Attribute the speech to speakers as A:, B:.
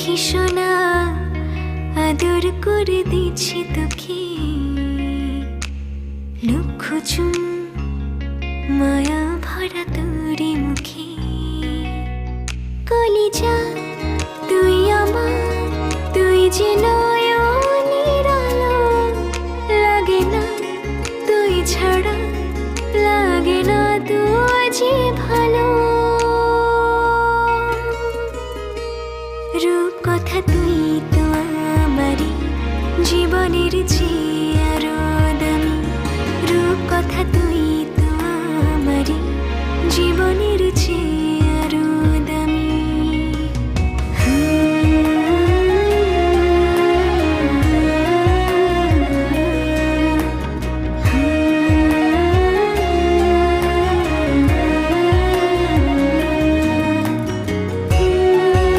A: পাখি সোনা আদর করে দিচ্ছি তোকে, লক্ষ চুম মায়া ভরা তোরে মুখে। কলিজা তুই আমার, তুই যে নয়নের আলো, লাগে না তুই ছাড়া, লাগে না তুই যে ভালো। রূপ কথা তুই তো আমারই জীবনের চেয়ে আরো দামি, রূপ কথা তুই তো আমারই জীবনের